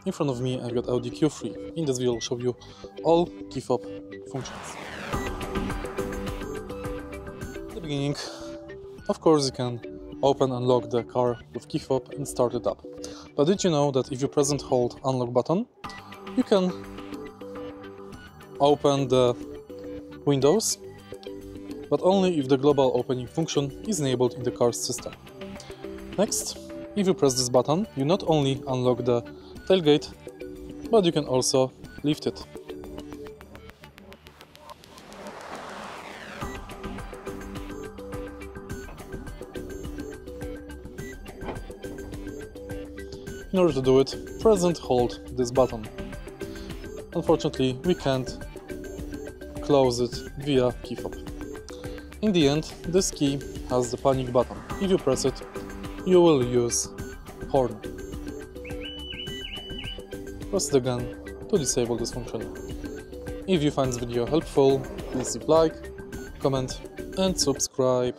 In front of me I've got AUDI Q3. In this video I'll show you all Keyfob functions. At the beginning, of course, you can open and lock the car with Keyfob and start it up. But did you know that if you press and hold unlock button, you can open the windows, but only if the global opening function is enabled in the car's system. Next, if you press this button, you not only unlock the tailgate, but you can also lift it. In order to do it, press and hold this button. Unfortunately, we can't close it via Keyfob. In the end, this key has the panic button. If you press it, you will use horn. Press it again to disable this function. If you find this video helpful, please leave a like, comment and subscribe.